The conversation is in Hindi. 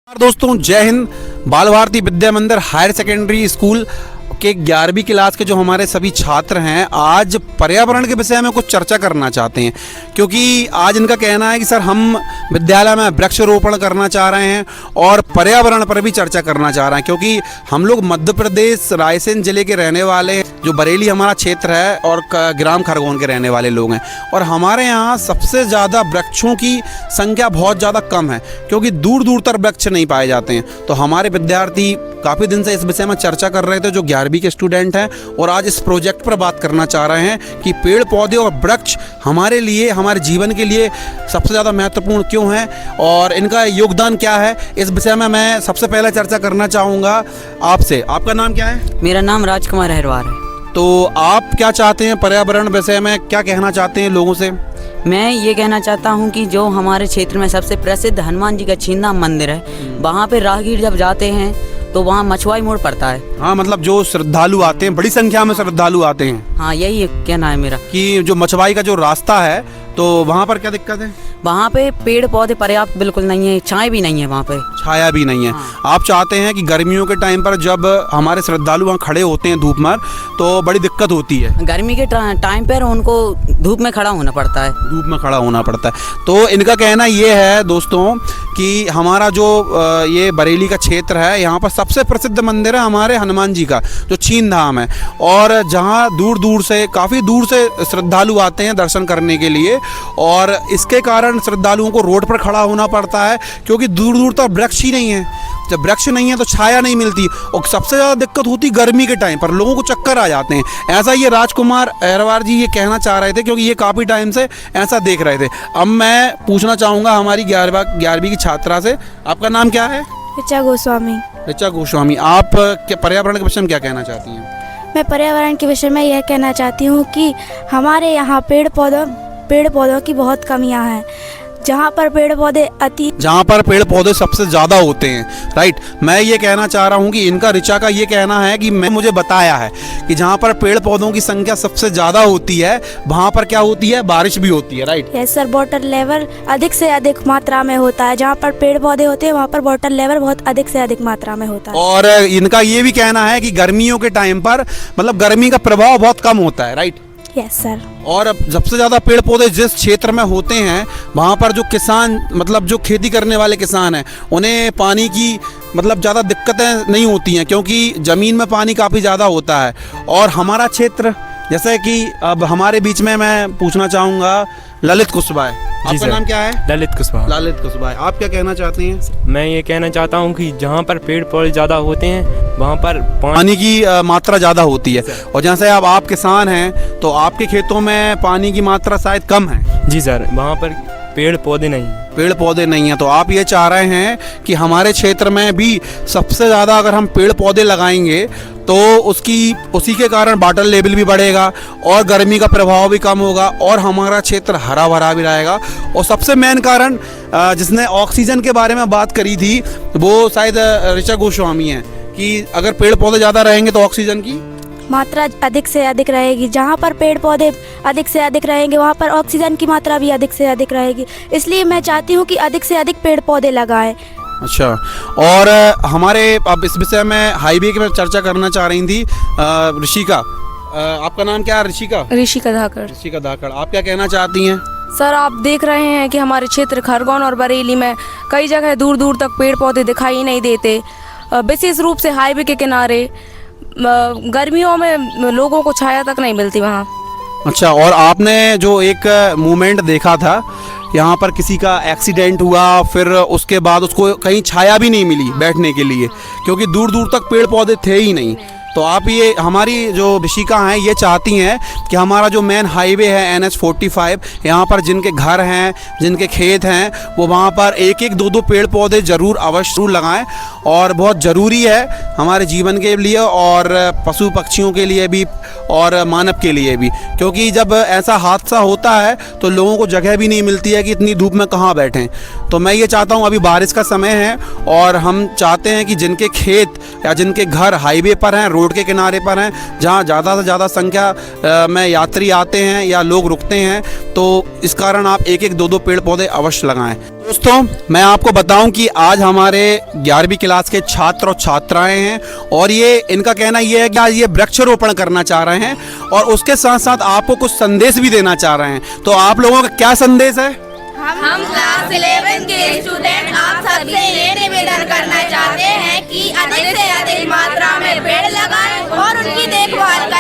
दोस्तों जय हिंद। बाल भारती विद्या मंदिर हायर सेकेंडरी स्कूल के 11वीं क्लास के जो हमारे सभी छात्र हैं आज पर्यावरण के विषय में कुछ चर्चा करना चाहते हैं, क्योंकि आज इनका कहना है कि सर हम विद्यालय में वृक्षारोपण करना चाह रहे हैं और पर्यावरण पर भी चर्चा करना चाह रहे हैं, क्योंकि हम लोग मध्य प्रदेश रायसेन जिले के रहने वाले हैं, जो बरेली हमारा क्षेत्र है और ग्राम खरगोन के रहने वाले लोग हैं। और हमारे यहाँ सबसे ज़्यादा वृक्षों की संख्या बहुत ज़्यादा कम है, क्योंकि दूर दूर तक वृक्ष नहीं पाए जाते हैं। तो हमारे विद्यार्थी काफ़ी दिन से इस विषय में चर्चा कर रहे थे, जो 11वीं के स्टूडेंट हैं, और आज इस प्रोजेक्ट पर बात करना चाह रहे हैं कि पेड़ पौधे और वृक्ष हमारे लिए, हमारे जीवन के लिए सबसे ज़्यादा महत्वपूर्ण क्यों हैं और इनका योगदान क्या है। इस विषय में मैं सबसे पहले चर्चा करना चाहूँगा आपसे। आपका नाम क्या है? मेरा नाम राजकुमार अहरवार है। तो आप क्या चाहते हैं पर्यावरण विषय में, क्या कहना चाहते हैं लोगों से? मैं ये कहना चाहता हूँ कि जो हमारे क्षेत्र में सबसे प्रसिद्ध हनुमान जी का छीनधाम मंदिर है, वहाँ पे राहगीर जब जाते हैं तो वहाँ मछुआई मोड़ पड़ता है। हाँ, मतलब जो श्रद्धालु आते हैं, बड़ी संख्या में श्रद्धालु आते हैं। हाँ, यही कहना है मेरा कि जो मछुआई का जो रास्ता है, तो वहाँ पर क्या दिक्कत है? वहाँ पे पेड़ पौधे पर्याप्त बिल्कुल नहीं है, छाए भी नहीं है, वहाँ पे छाया भी नहीं है। हाँ। आप चाहते हैं कि गर्मियों के टाइम पर जब हमारे श्रद्धालु वहाँ खड़े होते हैं धूप में, तो बड़ी दिक्कत होती है। गर्मी के टाइम पर उनको धूप में खड़ा होना पड़ता है। धूप में खड़ा होना पड़ता है। तो इनका कहना ये है दोस्तों कि हमारा जो ये बरेली का क्षेत्र है, यहाँ पर सबसे प्रसिद्ध मंदिर है हमारे हनुमान जी का, जो छीनधाम है, और जहाँ दूर दूर से, काफ़ी दूर से श्रद्धालु आते हैं दर्शन करने के लिए। और इसके कारण श्रद्धालुओं को रोड पर खड़ा होना पड़ता है, क्योंकि दूर दूर तक वृक्ष ही नहीं है। जब वृक्ष नहीं है तो छाया नहीं मिलती, और सबसे ज़्यादा दिक्कत होती गर्मी के टाइम पर, लोगों को चक्कर आ जाते हैं। ऐसा ये राजकुमार अहरवार जी ये कहना चाह रहे थे, क्योंकि ये काफ़ी टाइम से ऐसा देख रहे थे। अब मैं पूछना चाहूँगा हमारी 11वीं की छात्रा से, आपका नाम क्या है? ऋचा गोस्वामी। ऋचा गोस्वामी, आप पर्यावरण के विषय में क्या कहना चाहती हैं? मैं पर्यावरण के विषय में यह कहना चाहती हूँ कि हमारे यहाँ पेड़ पौधों की बहुत कमियाँ हैं। जहाँ पर पेड़ पौधे सबसे ज़्यादा होते हैं, राइट। मैं ये कहना चाह रहा हूँ कि इनका, ऋचा का ये कहना है कि मुझे बताया है कि जहाँ पर पेड़ पौधों की संख्या सबसे ज़्यादा होती है, वहाँ पर क्या होती है? बारिश भी होती है, right. Yes sir, water level अधिक से अधिक मात्रा में होता है। जहाँ पर पेड़ पौधे होते हैं वहाँ पर वाटर लेवल बहुत अधिक से अधिक मात्रा में होता है। और इनका ये भी कहना है कि गर्मियों के टाइम पर, मतलब गर्मी का प्रभाव बहुत कम होता है, राइट। Yes sir. और सबसे ज़्यादा पेड़ पौधे जिस क्षेत्र में होते हैं, वहाँ पर जो किसान, मतलब जो खेती करने वाले किसान हैं, उन्हें पानी की मतलब ज़्यादा दिक्कतें नहीं होती हैं, क्योंकि ज़मीन में पानी काफ़ी ज़्यादा होता है। और हमारा क्षेत्र, जैसे कि अब हमारे बीच में मैं पूछना चाहूँगा ललित कुशवाहा, आपका नाम क्या है? ललित कुशवाहा। ललित कुशवाहा, आप क्या कहना चाहते हैं? मैं ये कहना चाहता हूँ कि जहाँ पर पेड़ पौधे ज़्यादा होते हैं वहाँ पर पानी की मात्रा ज़्यादा होती है। और जैसे अब आप किसान हैं, तो आपके खेतों में पानी की मात्रा शायद कम है। जी सर, वहाँ पर पेड़ पौधे नहीं हैं। पेड़ पौधे नहीं हैं, तो आप ये चाह रहे हैं कि हमारे क्षेत्र में भी सबसे ज़्यादा अगर हम पेड़ पौधे लगाएंगे तो उसी के कारण वाटर लेवल भी बढ़ेगा और गर्मी का प्रभाव भी कम होगा और हमारा क्षेत्र हरा भरा भी रहेगा। और सबसे मेन कारण, जिसने ऑक्सीजन के बारे में बात करी थी, वो शायद ऋचा गोस्वामी है, कि अगर पेड़ पौधे ज़्यादा रहेंगे तो ऑक्सीजन की मात्रा अधिक से अधिक रहेगी। जहाँ पर पेड़ पौधे अधिक से अधिक रहेंगे वहाँ पर ऑक्सीजन की मात्रा भी अधिक से अधिक रहेगी। इसलिए मैं चाहती हूँ कि अधिक से अधिक पेड़ पौधे लगाएं। अच्छा, और हमारे, अब इस विषय में हाईवे की चर्चा करना चाह रही थी ऋषिका, आपका नाम क्या है? ऋषिका। ऋषिका धाकड़। ऋषिका धाकड़, आप क्या कहना चाहती हैं? सर, आप देख रहे हैं कि हमारे क्षेत्र खरगोन और बरेली में कई जगह दूर दूर तक पेड़ पौधे दिखाई नहीं देते, विशेष रूप से हाईवे के किनारे। गर्मियों में लोगों को छाया तक नहीं मिलती वहाँ। अच्छा, और आपने जो एक मूवमेंट देखा था, यहाँ पर किसी का एक्सीडेंट हुआ, फिर उसके बाद उसको कहीं छाया भी नहीं मिली बैठने के लिए, क्योंकि दूर दूर तक पेड़ पौधे थे ही नहीं। तो आप ये, हमारी जो ऋषिका हैं, ये चाहती हैं कि हमारा जो मेन हाईवे है NH 45, यहाँ पर जिनके घर हैं, जिनके खेत हैं, वो वहाँ पर एक एक दो दो पेड़ पौधे ज़रूर अवश्य लगाएं। और बहुत ज़रूरी है हमारे जीवन के लिए और पशु पक्षियों के लिए भी और मानव के लिए भी, क्योंकि जब ऐसा हादसा होता है तो लोगों को जगह भी नहीं मिलती है कि इतनी धूप में कहाँ बैठें। तो मैं ये चाहता हूँ, अभी बारिश का समय है और हम चाहते हैं कि जिनके खेत या जिनके घर हाईवे पर हैं, रोड रोड के किनारे पर हैं, जहाँ ज़्यादा से ज़्यादा संख्या में यात्री आते हैं या लोग रुकते हैं, तो इस कारण आप एक एक दो दो पेड़ पौधे अवश्य लगाएं। दोस्तों, मैं आपको बताऊं कि आज हमारे 11वीं क्लास के छात्र और छात्राएं हैं और ये इनका कहना ये है कि आज ये वृक्षारोपण करना चाह रहे हैं और उसके साथ साथ आपको कुछ संदेश भी देना चाह रहे हैं। तो आप लोगों का क्या संदेश है? हम क्लास 11 के स्टूडेंट आप सबसे ये निवेदन करना चाहते हैं कि अधिक से अधिक मात्रा में पेड़ लगाएं और उनकी देखभाल करें।